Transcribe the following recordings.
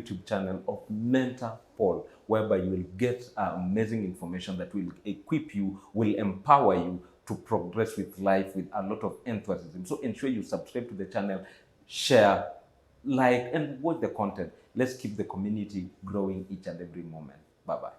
YouTube channel of Mentor Paul, whereby you will get amazing information that will equip you, will empower you to progress with life with a lot of enthusiasm. So ensure you subscribe to the channel, share, like, and watch the content. Let's keep the community growing each and every moment. Bye-bye.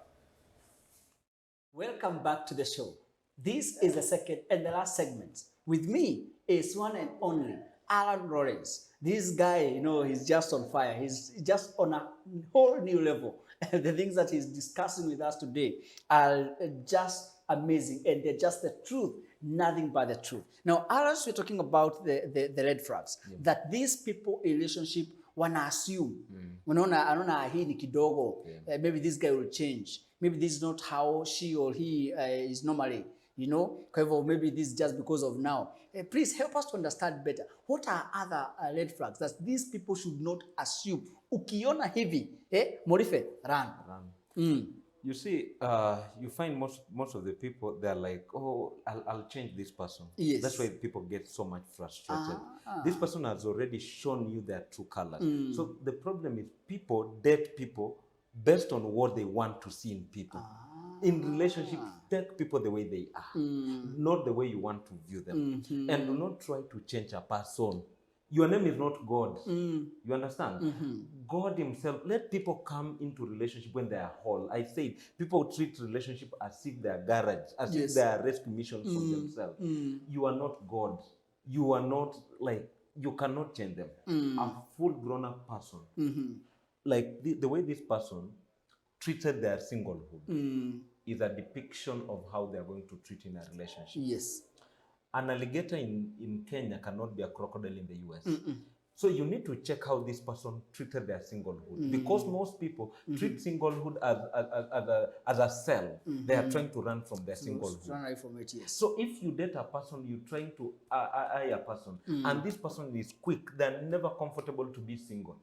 Welcome back to the show. This is the second and the last segment. With me is one and only Alan Lawrence. This guy, he's just on fire. He's just on a whole new level. The things that he's discussing with us today are just amazing, and they're just the truth, nothing but the truth. Now, as we're talking about the red flags, that these people in relationship wanna assume, anaona hii ni kidogo, maybe this guy will change. Maybe this is not how she or he is normally, However, maybe this is just because of now. Please help us to understand better. What are other red flags that these people should not assume? Ukiona hivi, morife, run. You see, you find most of the people, they're like, oh, I'll change this person. Yes. That's why people get so much frustrated. This person has already shown you their true colors. So the problem is people date people based on what they want to see in people. In relationships, take people the way they are, not the way you want to view them. And do not try to change a person. Your name is not God. You understand? God himself, let people come into relationship when they are whole. I said, people treat relationship as if they are garage, as if they are rescue missions for themselves. You are not God. You are not, you cannot change them. A full grown-up person, like the way this person treated their singlehood is a depiction of how they are going to treat in a relationship. Yes. An alligator in Kenya cannot be a crocodile in the US. So you need to check how this person treated their singlehood. Because most people treat singlehood as a cell. They are trying to run from their singlehood. Run away from it, yes. So if you date a person, you're trying to eye a person, and this person is quick, they're never comfortable to be single.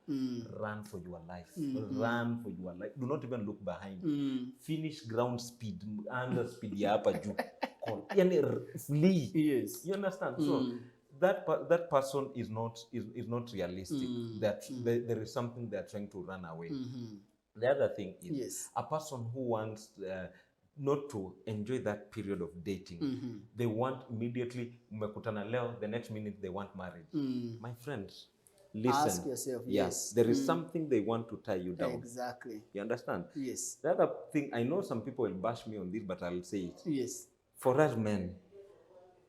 Run for your life. Run for your life. Do not even look behind. Finish ground speed. Under speed, flee. Yes. You understand? So that person is not realistic. That there is something they're trying to run away. The other thing is a person who wants not to enjoy that period of dating. They want immediately, mmekutana leo, the next minute they want marriage. My friends, listen. Ask yourself, yes. There is something they want to tie you down. Exactly. You understand? Yes. The other thing, I know some people will bash me on this, but I'll say it. Yes. For us men,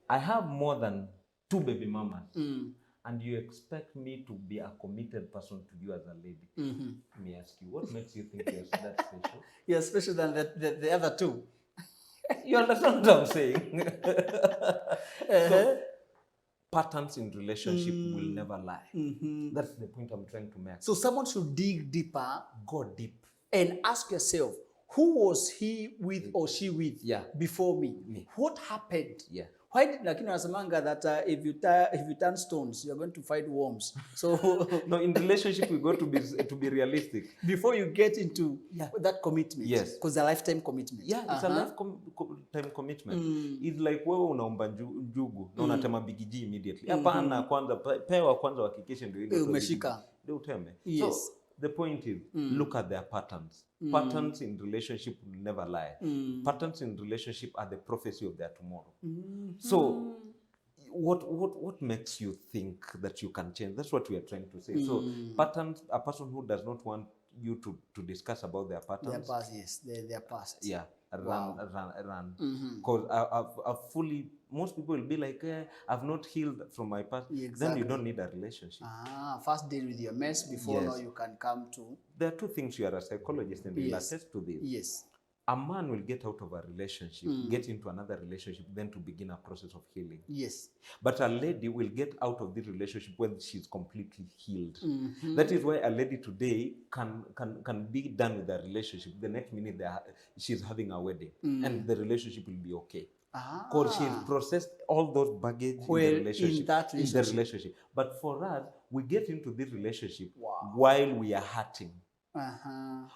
I have more than 2 baby mamas, and you expect me to be a committed person to you as a lady. Let me ask you, what makes you think you're that special? You're special than the other 2. You understand what I'm saying? So, patterns in relationship will never lie. That's the point I'm trying to make. So someone should dig deeper. Go deep. And ask yourself, who was he with or she with before me? What happened? Why did Nasamanga that if you turn stones, you're going to fight worms? So no, in relationship we got to be realistic before you get into that commitment. Yes, because a lifetime commitment. Yeah, it's a lifetime commitment. It's like wewe unaomba njugu na unatema bigiji immediately. Hapana, kwanza pewa kwanza hakikisha ndio ile umeshika ndio uteme. Yes. So the point is, look at their patterns. Patterns in relationship will never lie. Patterns in relationship are the prophecy of their tomorrow. So, what makes you think that you can change? That's what we are trying to say. So, patterns, a person who does not want you to discuss about their patterns. Their past, yes, their past. Yeah, run. Because I've fully, most people will be like, I've not healed from my past. Exactly. Then you don't need a relationship. First deal with your mess before now you can come to. There are 2 things. You are a psychologist and you'll attest to this. Yes. A man will get out of a relationship, get into another relationship, then to begin a process of healing. Yes. But a lady will get out of this relationship when she's completely healed. That is why a lady today can be done with a relationship. The next minute she's having a wedding, and the relationship will be okay. Because she's processed all those baggage in the relationship. But for us, we get into this relationship while we are hurting.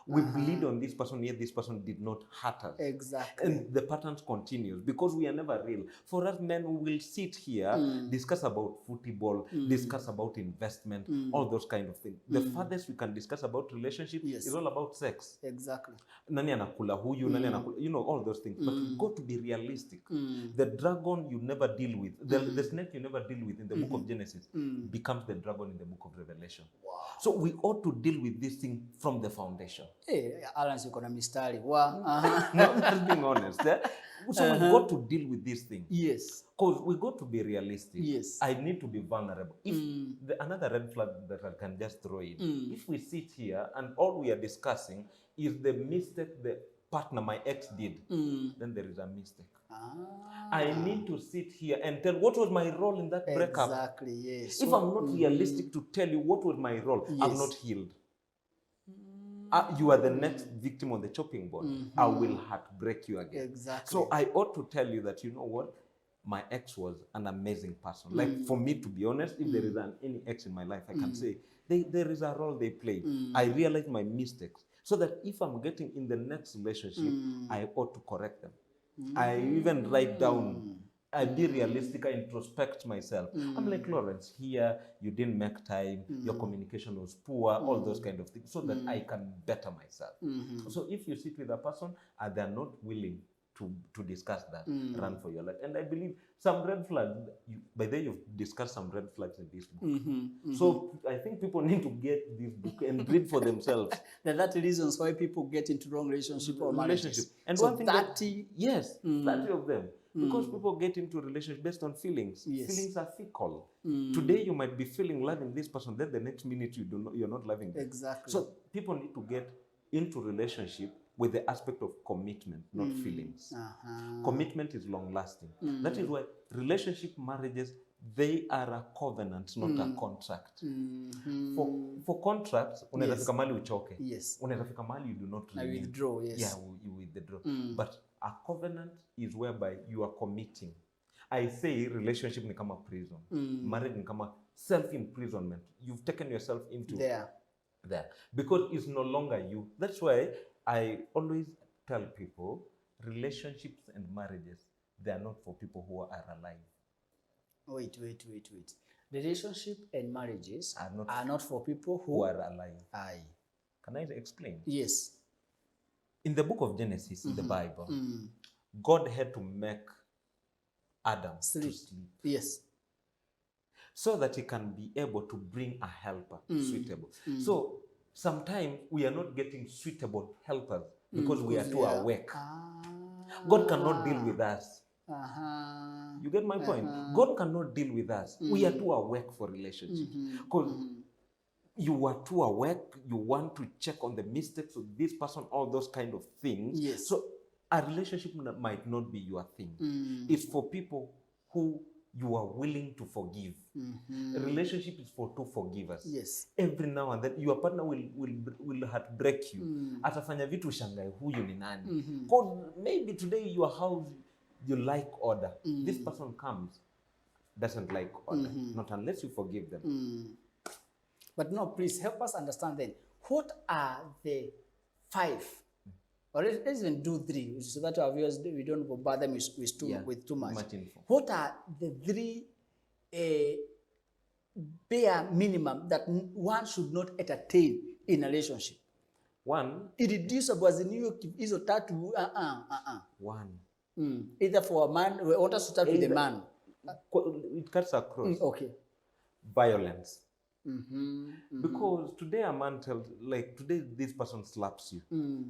We bleed on this person, yet this person did not hurt us. Exactly. And the patterns continues because we are never real. For us men, we will sit here, discuss about football, discuss about investment, all those kind of things. The farthest we can discuss about relationship is all about sex. Exactly. Nani anakula huyu, nani anakula, you know, all those things. But we got to be realistic. The dragon you never deal with, the snake you never deal with in the book of Genesis becomes the dragon in the book of Revelation. Wow. So we ought to deal with this thing from the foundation. Hey, Alan, you're gonna mistari. Wow. No, that's being honest. So we got to deal with this thing. Yes. Because we got to be realistic. Yes. I need to be vulnerable. If another red flag that I can just throw in, if we sit here and all we are discussing is the mistake the partner, my ex, did, then there is a mistake. I need to sit here and tell what was my role in that breakup. Exactly, yes. If I'm not realistic to tell you what was my role, I'm not healed. You are the next victim on the chopping board. I will heartbreak you again. Exactly. So I ought to tell you that, you know what? My ex was an amazing person. Like, for me, to be honest, if there is any ex in my life, I can say, there is a role they play. I realize my mistakes. So that if I'm getting in the next relationship, I ought to correct them. I even write down, I be realistic, I introspect myself. I'm like, Lawrence, here, you didn't make time, your communication was poor, all those kind of things, so that I can better myself. So if you sit with a person and they're not willing to discuss that, run for your life. And I believe some red flags, by then you've discussed some red flags in this book. So I think people need to get this book and read for themselves. That's the reasons why people get into wrong relationship or marriages. And so one thing 30, yes, 30 of them. Because people get into relationship based on feelings. Yes. Feelings are fickle. Today you might be feeling loving this person, then the next minute you're not loving them. Exactly. So people need to get into relationship with the aspect of commitment, not feelings. Commitment is long lasting. That is why relationship marriages, they are a covenant, not a contract. For contracts, unaweza fika mahali uchoke. Yes. Unaweza fika mahali you do not renew. I withdraw, yes. Yeah, you withdraw. But a covenant is whereby you are committing. I say relationship ni kama prison. Marriage ni kama self-imprisonment. You've taken yourself into there. Because it's no longer you. That's why I always tell people, relationships and marriages, they are not for people who are alive. Wait. Relationship and marriages are not for people who are alive. Aye. Can I explain? Yes. In the book of Genesis, in the Bible, God had to make Adam to sleep. Yes. So that he can be able to bring a helper suitable. So sometimes we are not getting suitable helpers because we are too awake. God cannot deal with us. You get my point? God cannot deal with us. We are too awake for relationships. Because you are too awake, you want to check on the mistakes of this person, all those kind of things. Yes. So a relationship might not be your thing. It's for people who you are willing to forgive. A relationship is for two forgivers. Yes. Every now and then your partner will heartbreak you. Atafanya vitu shangai, huyu ni nani? Maybe today your house you like order. This person comes, doesn't like order. Not unless you forgive them. But no, please help us understand then. What are the 5? Or let's even do 3, so that our viewers, we don't bombard them with too much info. What are the 3 bare minimum that one should not entertain in a relationship? 1. Irreducible as in hizo tatu. 1. Either for a man, we want us to start with the man. It cuts across. Okay. Violence. Because today a man tells, like, today this person slaps you.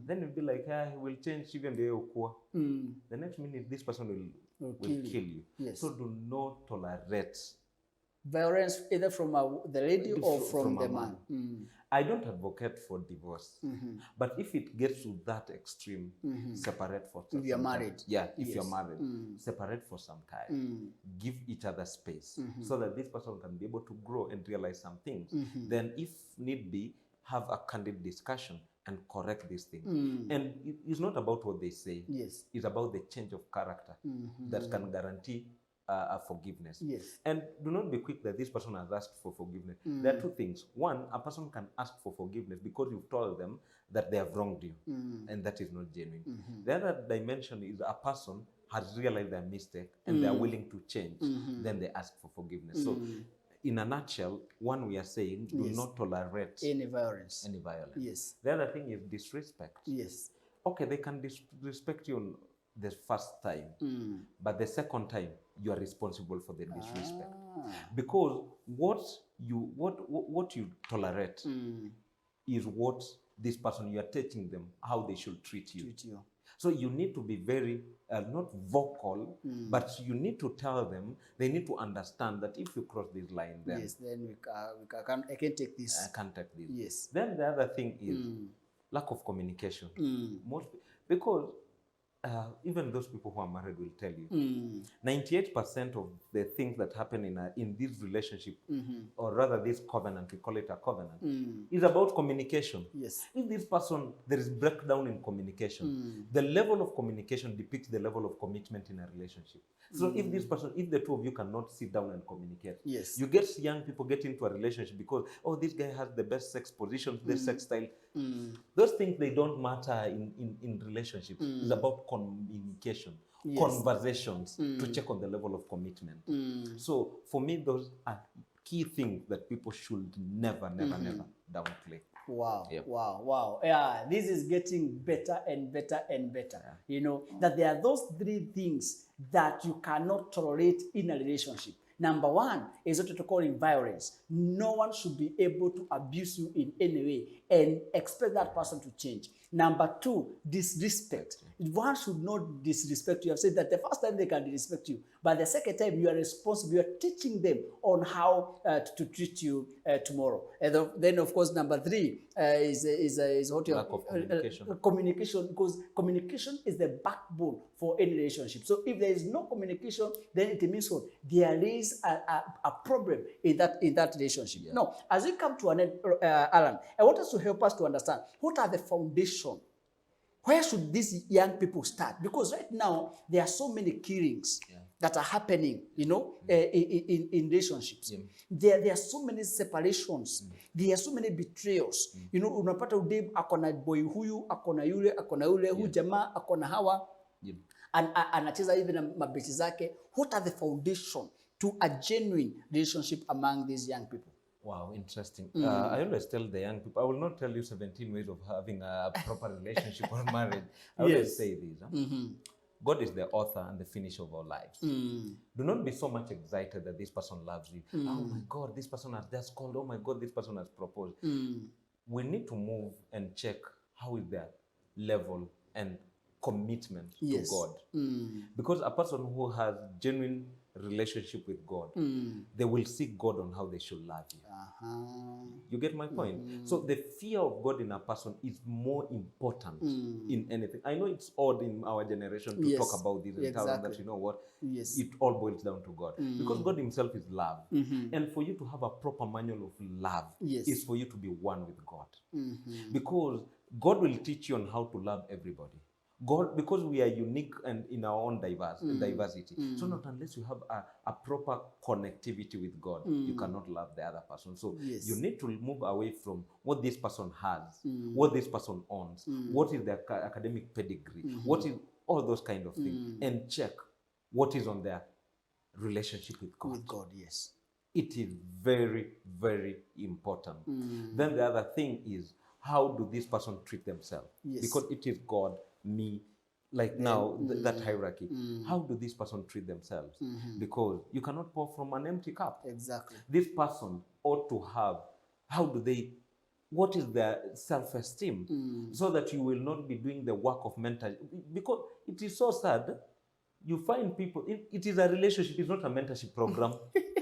Then you'll be like, he will change even the okua. The next minute this person will kill you. Yes. So do not tolerate violence either from the lady or from the man. I don't advocate for divorce. But if it gets to that extreme, separate for some time. If you're married. Yeah, if you're married. Separate for some time. Give each other space so that this person can be able to grow and realize some things. Then if need be, have a candid discussion and correct these things. And it's not about what they say. Yes. It's about the change of character that can guarantee forgiveness. Yes. And do not be quick that this person has asked for forgiveness. There are two things. One, a person can ask for forgiveness because you've told them that they have wronged you, and that is not genuine. The other dimension is a person has realized their mistake and they are willing to change, then they ask for forgiveness. So in a nutshell, one, we are saying do Yes. not tolerate Any violence. any violence. Yes. The other thing is disrespect. Yes. Okay, they can disrespect you on the first time, but the second time you are responsible for the disrespect, because what you tolerate is what this person, you are teaching them how they should treat you. So you need to be very not vocal, but you need to tell them. They need to understand that if you cross this line, then yes, then I can't take this. I can't take this. Yes. Then the other thing is lack of communication. Because even those people who are married will tell you 98% of the things that happen in this relationship, or rather this covenant, we call it a covenant, is about communication. Yes. If this person, there is breakdown in communication, the level of communication depicts the level of commitment in a relationship. So if this person, if the two of you cannot sit down and communicate, yes, you get young people get into a relationship because, oh, this guy has the best sex positions, the sex style. Those things, they don't matter in relationships. It's about communication, yes, conversations to check on the level of commitment. So for me, those are key things that people should never downplay. Wow, Yep. wow. Yeah, this is getting better and better and better. Yeah. You know, that there are those three things that you cannot tolerate in a relationship. Number one is what you call violence. No one should be able to abuse you in any way and expect that person to change. Number two, disrespect. One should not disrespect you. I've said that the first time they can disrespect you, but the second time you are responsible. You are teaching them on how to treat you tomorrow. And then, of course, number three is what you lack of communication. Communication, because communication is the backbone for any relationship. So if there is no communication, then it means what? There is a problem in that relationship. Yeah. Now, as we come to an end, Alan, I want us to help us to understand what are the foundation. Where should these young people start? Because right now, there are so many killings that are happening, you know, in relationships. Yeah. There are so many separations. There are so many betrayals. You know, unapata udem akona boy huyu, akona yule, hu jamaa, akona hawa. Anacheza hivi na mabichi zake. What are the foundation to a genuine relationship among these young people? Wow, interesting. I always tell the young people, I will not tell you 17 ways of having a proper relationship or marriage. I always say this. God is the author and the finisher of our lives. Do not be so much excited that this person loves you. Oh my God, this person has just called. Oh my God, this person has proposed. We need to move and check how is their level and commitment to God. Because a person who has genuine relationship with God, they will seek God on how they should love you. You get my point? So the fear of God in a person is more important in anything. I know it's odd in our generation to talk about this and tell them that, you know what, it all boils down to God. Because God himself is love. And for you to have a proper manual of love is for you to be one with God. Because God will teach you on how to love everybody. God, because we are unique and in our own diversity. So not unless you have a proper connectivity with God, you cannot love the other person. So you need to move away from what this person has, what this person owns, what is their academic pedigree, what is all those kind of things, and check what is on their relationship with God. With God, yes. It is very, very important. Then the other thing is, how do this person treat themselves? Because it is God, me, like now, that hierarchy. How do this person treat themselves? Because you cannot pour from an empty cup. Exactly. This person ought to have, what is their self-esteem? So that you will not be doing the work of mentorship. Because it is so sad, you find people, it is a relationship, it's not a mentorship program.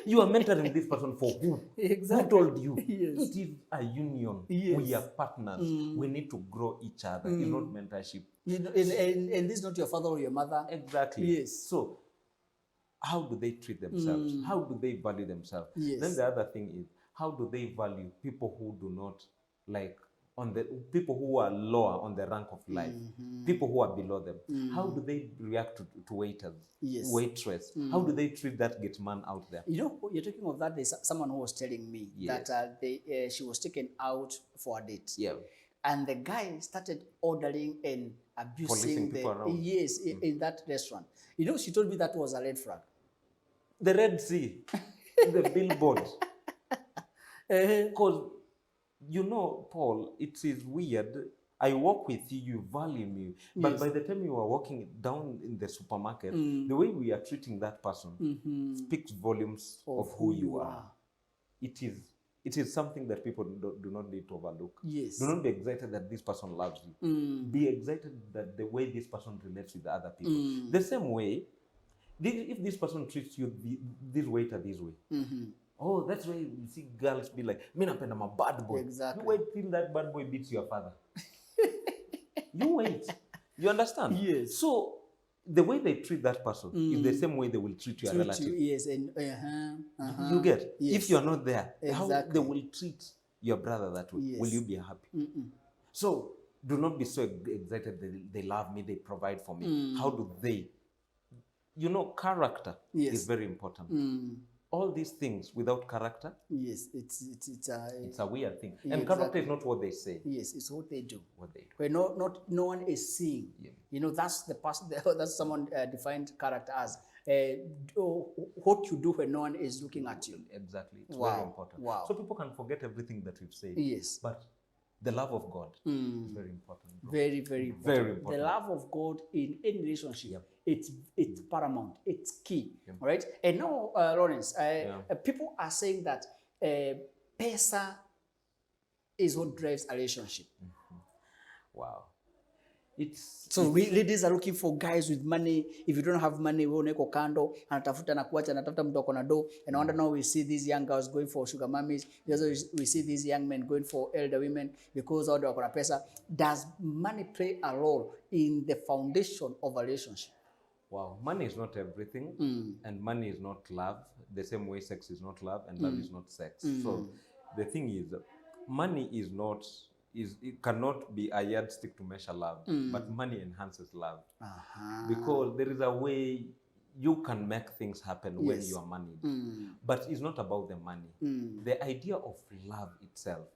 You are mentoring this person for who? Exactly. Who told you? Yes. It is a union. Yes. We are partners. We need to grow each other. It's not mentorship. You know, and this is not your father or your mother. Exactly. Yes. So, how do they treat themselves? How do they value themselves? Yes. Then the other thing is, how do they value people who do not like on the people who are lower on the rank of life, people who are below them. How do they react to waiters, waitress? How do they treat that gate man out there? You know, you're talking of that. There's someone who was telling me that she was taken out for a date. Yeah. And the guy started ordering and abusing the in that restaurant. You know, she told me that was a red flag. The Red Sea, the billboard. Because, you know, Paul, it is weird. I walk with you, you value me. But by the time you are walking down in the supermarket, the way we are treating that person speaks volumes of who you are. It is something that people do not need to overlook. Yes. Do not be excited that this person loves you. Be excited that the way this person relates with other people. The same way, if this person treats you, this waiter this way, oh, that's why you see girls be like, "Me napenda my bad boy." Exactly. You wait till that bad boy beats your father. You wait. You understand? Yes. So the way they treat that person is the same way they will treat your relative. Yes, and You get? Yes. If you are not there, how Exactly. they will treat your brother that way? Yes. Will you be happy? So do not be so excited that they love me, they provide for me. How do they? You know, character is very important. All these things without character, yes, it's a weird thing. Yeah, and character is not what they say. Yes, it's what they do. What they do. Where no one is seeing. Yeah. You know, that's the person. That's someone defined character as what you do when no one is looking at you. Exactly. It's Wow. very important. Wow. So people can forget everything that we've said. Yes. But the love of God is very important. Bro. Very, very important. Very important. The love of God in any relationship, it's paramount. It's key. All right. And now, Lawrence, people are saying that pesa is what drives a relationship. Wow. So ladies are looking for guys with money. If you don't have money, wewe uneko kando, anatafuta na kuacha, anatafuta mtu akona do. And I wonder now we see these young girls going for sugar mummies. We see these young men going for elder women because all the wakona pesa. Does money play a role in the foundation of a relationship? Wow, money is not everything, and money is not love. The same way sex is not love, and love is not sex. So the thing is, money is not. It cannot be a yardstick to measure love, but money enhances love. Because there is a way you can make things happen when you are moneyed. But it's not about the money. The idea of love itself,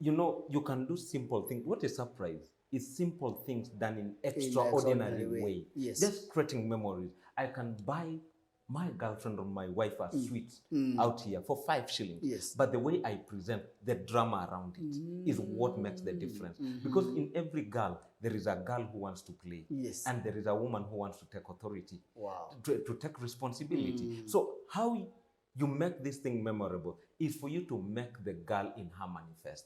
you know, you can do simple things. What is surprise is simple things done in extraordinary way. Yes. Just creating memories. I can buy my girlfriend or my wife a sweet out here for 5 shillings. Yes. But the way I present the drama around it is what makes the difference. Because in every girl, there is a girl who wants to play. Yes. And there is a woman who wants to take authority. Wow. To take responsibility. So how you make this thing memorable is for you to make the girl in her manifest.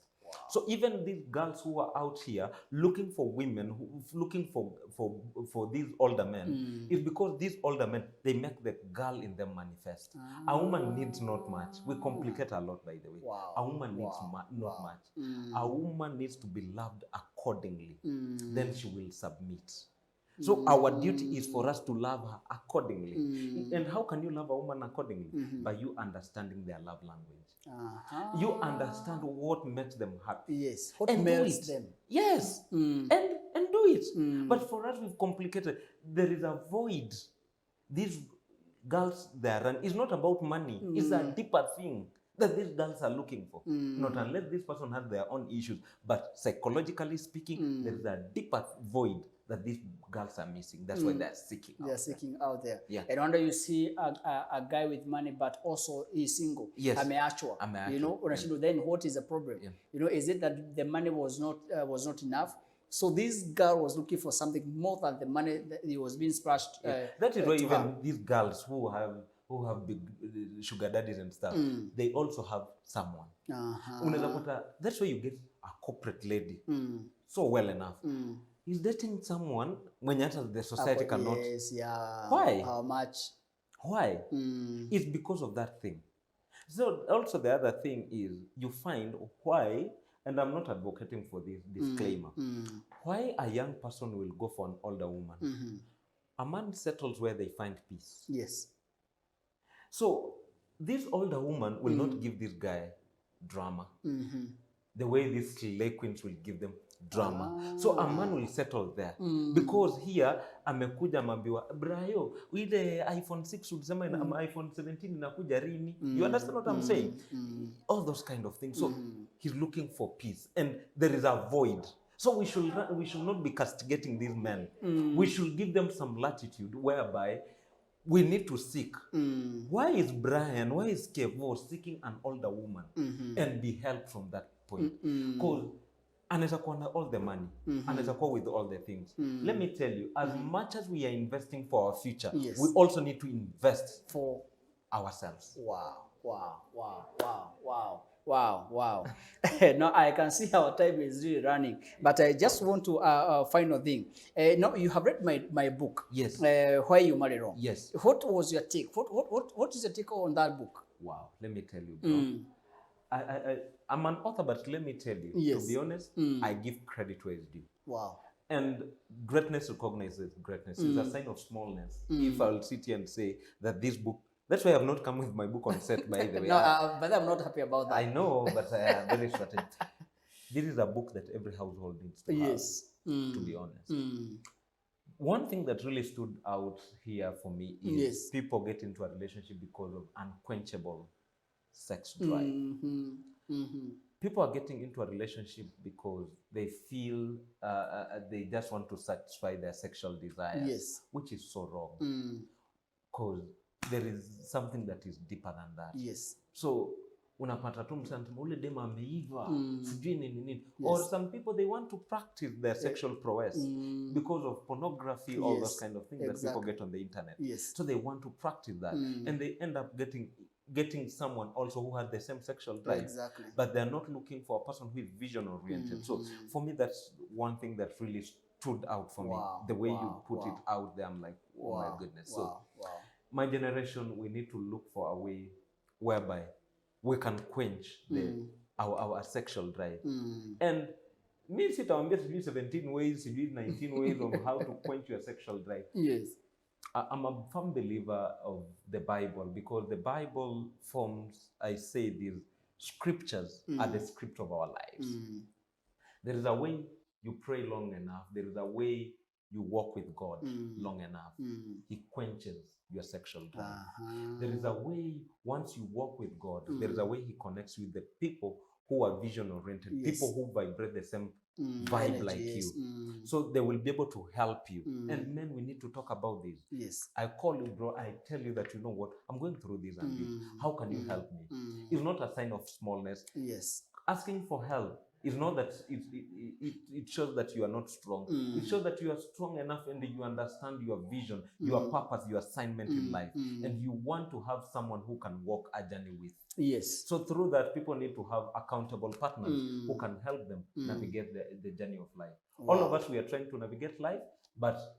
So even these girls who are out here looking for women, looking for these older men, is because these older men, they make the girl in them manifest. A woman needs not much. We complicate a lot, by the way. Wow. A woman needs not much. A woman needs to be loved accordingly. Then she will submit. So our duty is for us to love her accordingly. And how can you love a woman accordingly? By you understanding their love language. You understand what makes them happy. Yes. What melts them. Yes. And do it. But for us, we've complicated. There is a void. These girls they are running. It's not about money. It's a deeper thing that these girls are looking for. Not unless this person has their own issues. But psychologically speaking, there is a deeper void that these girls are missing. That's why they're seeking out. They're seeking out there. Yeah. And wonder you see a guy with money, but also he's single. Yes. Ameachwa. You know, then what is the problem? Yeah. You know, is it that the money was not enough? So this girl was looking for something more than the money that he was being splashed. That is why even these girls who have big sugar daddies and stuff, they also have someone. That's why you get a corporate lady so well enough. He's dating someone when the society cannot. Yes, yeah. Why? How much? Why? It's because of that thing. So also the other thing is you find why, and I'm not advocating for this disclaimer, why a young person will go for an older woman. A man settles where they find peace. Yes. So this older woman will not give this guy drama. the way these slay queens will give them drama. So a man will settle there. Because here, amekuja mambiwa, Brayo, ile iPhone 6 ulisema iPhone 17 inakuja rini. You understand what I'm saying? All those kind of things. So he's looking for peace. And there is a void. So we should not be castigating these men. We should give them some latitude whereby we need to seek. Why is Kevo seeking an older woman and be helped from that point? Because anaweza kuwa na all the money, anaweza kuwa with all the things. Let me tell you, as much as we are investing for our future, we also need to invest for ourselves. Wow. Now I can see our time is really running, but I just want to final thing. Now you have read my book. Yes. Why You Marry Wrong. Yes. What was your take? What is your take on that book? Wow. Let me tell you, bro. I'm an author, but let me tell you, to be honest, I give credit where it's due. Wow. And greatness recognizes greatness. It's a sign of smallness. If I'll sit here and say that this book, that's why I've not come with my book on set, by the way. No, but I'm not happy about that. I know, but I am very strategic. This is a book that every household needs to have, to be honest. One thing that really stood out here for me is people get into a relationship because of unquenchable sex drive. People are getting into a relationship because they feel they just want to satisfy their sexual desires, which is so wrong. Because there is something that is deeper than that. So unapata tu msantama ule dema ameiva sijui nini. Or some people, they want to practice their sexual prowess because of pornography, all those kind of things that people get on the internet. So they want to practice that, and they end up getting someone also who has the same sexual drive, but they're not looking for a person who is vision oriented. So for me, that's one thing that really stood out for me. The way you put it out there, I'm like, oh my goodness. So my generation, we need to look for a way whereby we can quench our sexual drive. And me sitawambia sijui 17 ways, sijui 19 ways of how to quench your sexual drive. I'm a firm believer of the Bible, because the Bible forms, I say these scriptures are the script of our lives. There is a way you pray long enough. There is a way you walk with God long enough. He quenches your sexual drive. There is a way, once you walk with God, there is a way he connects with the people who are vision oriented, people who vibrate the same vibe like you. So they will be able to help you. And men, we need to talk about this. I call you, bro, I tell you that, you know what, I'm going through this and this. How can you help me? It's not a sign of smallness. Asking for help is not that it shows that you are not strong. It shows that you are strong enough and you understand your vision, your purpose, your assignment in life. And you want to have someone who can walk a journey with. So through that, people need to have accountable partners who can help them navigate the journey of life. All of us, we are trying to navigate life, but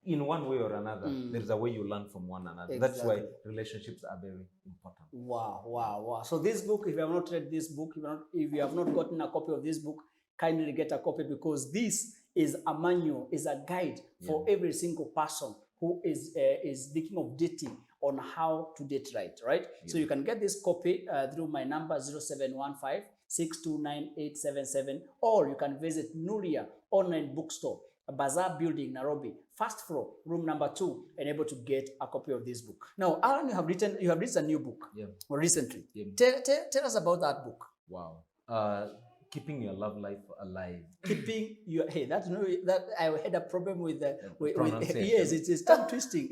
in one way or another, there is a way you learn from one another. That's why relationships are very important. Wow. So this book, if you have not read this book, if you have not gotten a copy of this book, kindly get a copy, because this is a manual, is a guide for every single person who is thinking of dating, on how to date right? So you can get this copy through my number 0715 629 or you can visit Nuria Online Bookstore, Bazaar Building, Nairobi, first floor, room number 2, and able to get a copy of this book. Now, Alan, you have written a new book recently. Tell us about that book. Wow. Keeping your love life alive. Keeping your that I had a problem with yes, it is tongue twisting.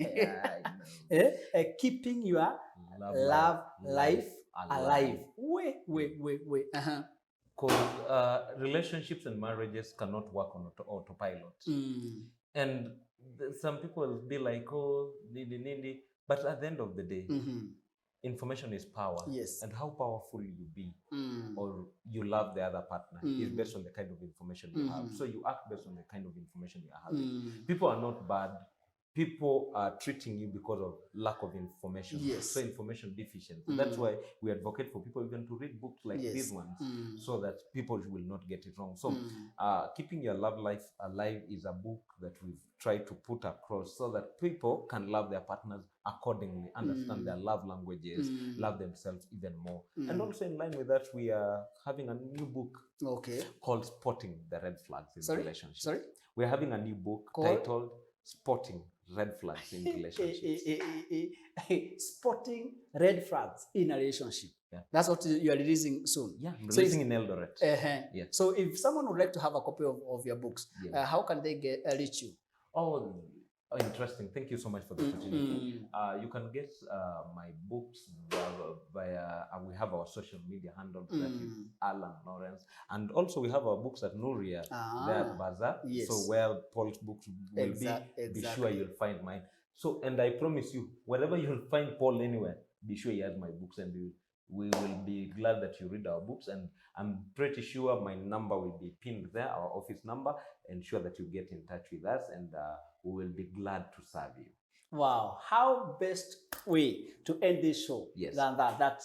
Keeping your love life alive. Wait. Because relationships and marriages cannot work on autopilot. And some people will be like, oh, nindi. But at the end of the day, information is power. And how powerful you be or you love the other partner is based on the kind of information you have. So you act based on the kind of information you have. People are not bad. people are treating you because of lack of information. Yes. So information deficiency. That's why we advocate for people even to read books like Yes. these ones, so that people will not get it wrong. So Keeping Your Love Life Alive is a book that we've tried to put across so that people can love their partners accordingly, understand their love languages, love themselves even more. And also in line with that, we are having a new book called Spotting the Red Flags in Relationships. Sorry? We're having a new book titled Spotting Red Flags in Relationships. Spotting red flags in a relationship. Yeah. That's what you are releasing soon. Yeah, I'm releasing in Eldoret. Yeah. So if someone would like to have a copy of your books, how can they reach you? Oh, interesting. Thank you so much for the opportunity. You can get my books via we have our social media handle, that is Alan Lawrence. And also we have our books at Nuria, there at Bazaar. Yes. So where Paul's books will be sure you'll find mine. So, and I promise you, wherever you'll find Paul anywhere, be sure he has my books, and we will be glad that you read our books. And I'm pretty sure my number will be pinned there, our office number. Ensure that you get in touch with us, and we will be glad to serve you. Wow, how best way to end this show than that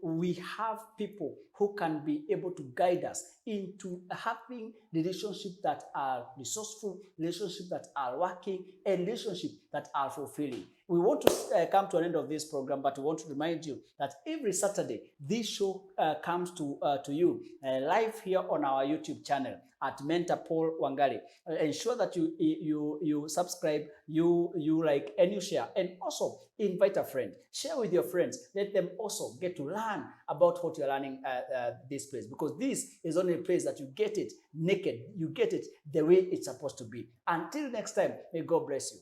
we have people who can be able to guide us into having relationships that are resourceful, relationships that are working, and relationships that are fulfilling. We want to come to an end of this program, but we want to remind you that every Saturday this show comes to you live here on our YouTube channel at Mentor Paul Wangari. Ensure that you subscribe, you like, and you share, and also invite a friend. Share with your friends. Let them also get to learn about what you're learning this place, because this is only a place that you get it naked. You get it the way it's supposed to be. Until next time, may God bless you.